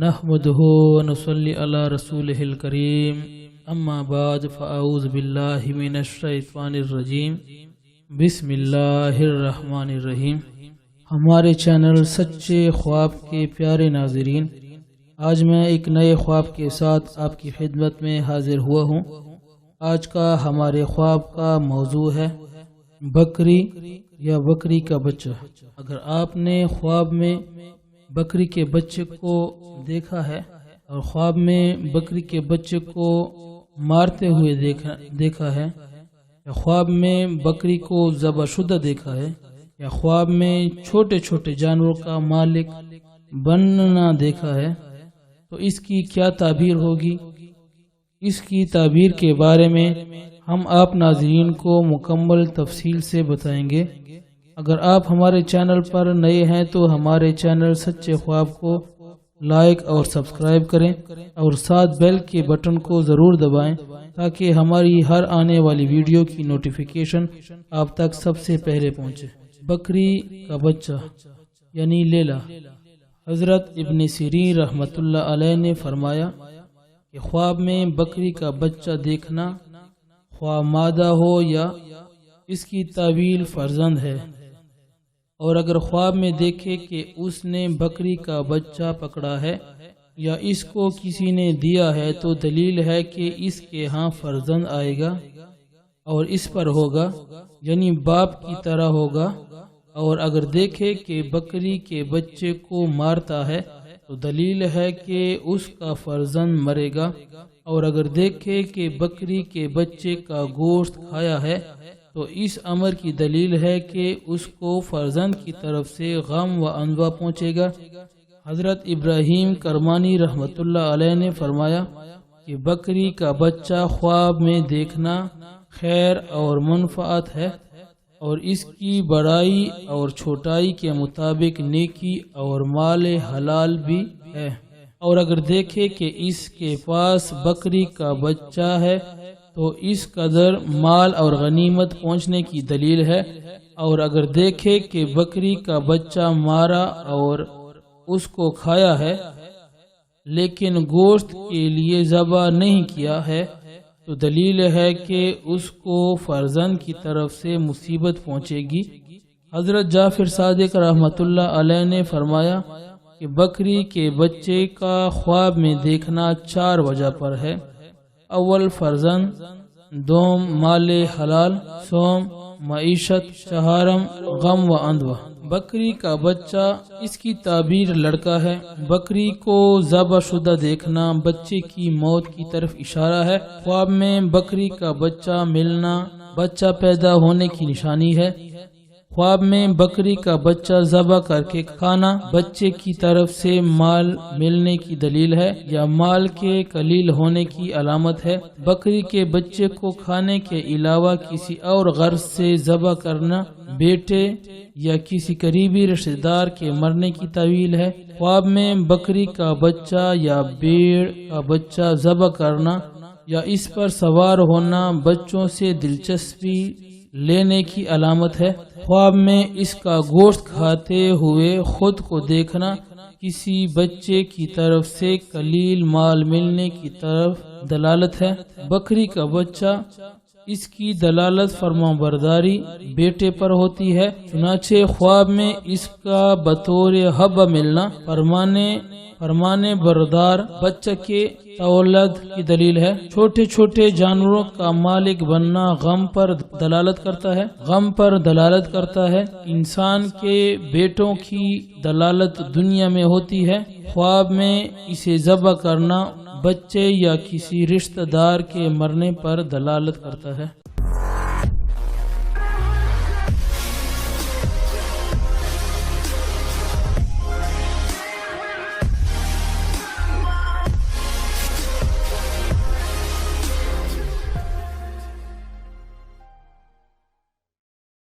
نحمده ونصلي على رسوله الكريم اما بعد فاعوذ بالله من الشیطان الرجیم بسم اللہ الرحمن الرحیم۔ ہمارے چینل سچے خواب کے پیارے ناظرین، آج میں ایک نئے خواب کے ساتھ آپ کی خدمت میں حاضر ہوا ہوں۔ آج کا ہمارے خواب کا موضوع ہے بکری یا بکری کا بچہ۔ اگر آپ نے خواب میں بکری کے بچے کو دیکھا ہے اور خواب میں بکری کے بچے کو مارتے ہوئے دیکھا ہے، یا خواب میں بکری کو ذبح شدہ دیکھا ہے، یا خواب میں چھوٹے چھوٹے جانوروں کا مالک بننا دیکھا ہے، تو اس کی کیا تعبیر ہوگی؟ اس کی تعبیر کے بارے میں ہم آپ ناظرین کو مکمل تفصیل سے بتائیں گے۔ اگر آپ ہمارے چینل پر نئے ہیں تو ہمارے چینل سچے خواب کو لائک اور سبسکرائب کریں اور ساتھ بیل کے بٹن کو ضرور دبائیں تاکہ ہماری ہر آنے والی ویڈیو کی نوٹیفیکیشن آپ تک سب سے پہلے پہنچے۔ بکری کا بچہ یعنی لیلا۔ حضرت ابن سیرین رحمۃ اللہ علیہ نے فرمایا کہ خواب میں بکری کا بچہ دیکھنا، خواہ مادہ ہو یا اس کی تعویل فرزند ہے، اور اگر خواب میں دیکھے کہ اس نے بکری کا بچہ پکڑا ہے یا اس کو کسی نے دیا ہے تو دلیل ہے کہ اس کے ہاں فرزند آئے گا اور اس پر ہوگا، یعنی باپ کی طرح ہوگا۔ اور اگر دیکھے کہ بکری کے بچے کو مارتا ہے تو دلیل ہے کہ اس کا فرزند مرے گا، اور اگر دیکھے کہ بکری کے بچے کا گوشت کھایا ہے تو اس امر کی دلیل ہے کہ اس کو فرزند کی طرف سے غم و انواع پہنچے گا۔ حضرت ابراہیم کرمانی رحمۃ اللہ علیہ نے فرمایا کہ بکری کا بچہ خواب میں دیکھنا خیر اور منفعت ہے، اور اس کی بڑائی اور چھوٹائی کے مطابق نیکی اور مال حلال بھی ہے، اور اگر دیکھے کہ اس کے پاس بکری کا بچہ ہے تو اس قدر مال اور غنیمت پہنچنے کی دلیل ہے، اور اگر دیکھے کہ بکری کا بچہ مارا اور اس کو کھایا ہے لیکن گوشت کے لیے ذبح نہیں کیا ہے تو دلیل ہے کہ اس کو فرزند کی طرف سے مصیبت پہنچے گی۔ حضرت جعفر صادق رحمۃ اللہ علیہ نے فرمایا کہ بکری کے بچے کا خواب میں دیکھنا 4 وجہ پر ہے۔ اول فرزند، دوم مال حلال، سوم معیشت، چہارم غم و اندوہ۔ بکری کا بچہ، اس کی تعبیر لڑکا ہے۔ بکری کو ذبح شدہ دیکھنا بچے کی موت کی طرف اشارہ ہے۔ خواب میں بکری کا بچہ ملنا بچہ پیدا ہونے کی نشانی ہے۔ خواب میں بکری کا بچہ ذبح کر کے کھانا بچے کی طرف سے مال ملنے کی دلیل ہے یا مال کے قلیل ہونے کی علامت ہے۔ بکری کے بچے کو کھانے کے علاوہ کسی اور غرض سے ذبح کرنا بیٹے یا کسی قریبی رشتہ دار کے مرنے کی تعویل ہے۔ خواب میں بکری کا بچہ یا بھیڑ کا بچہ ذبح کرنا یا اس پر سوار ہونا بچوں سے دلچسپی لینے کی علامت ہے۔ خواب میں اس کا گوشت کھاتے ہوئے خود کو دیکھنا کسی بچے کی طرف سے قلیل مال ملنے کی طرف دلالت ہے۔ بکری کا بچہ، اس کی دلالت فرمانبرداری بیٹے پر ہوتی ہے، چنانچہ خواب میں اس کا بطور حبہ ملنا فرمانے بردار بچہ کے تولد کی دلیل ہے۔ چھوٹے چھوٹے جانوروں کا مالک بننا غم پر دلالت کرتا ہے۔ انسان کے بیٹوں کی دلالت دنیا میں ہوتی ہے۔ خواب میں اسے ذبح کرنا بچے یا کسی رشتہ دار کے مرنے پر دلالت کرتا ہے۔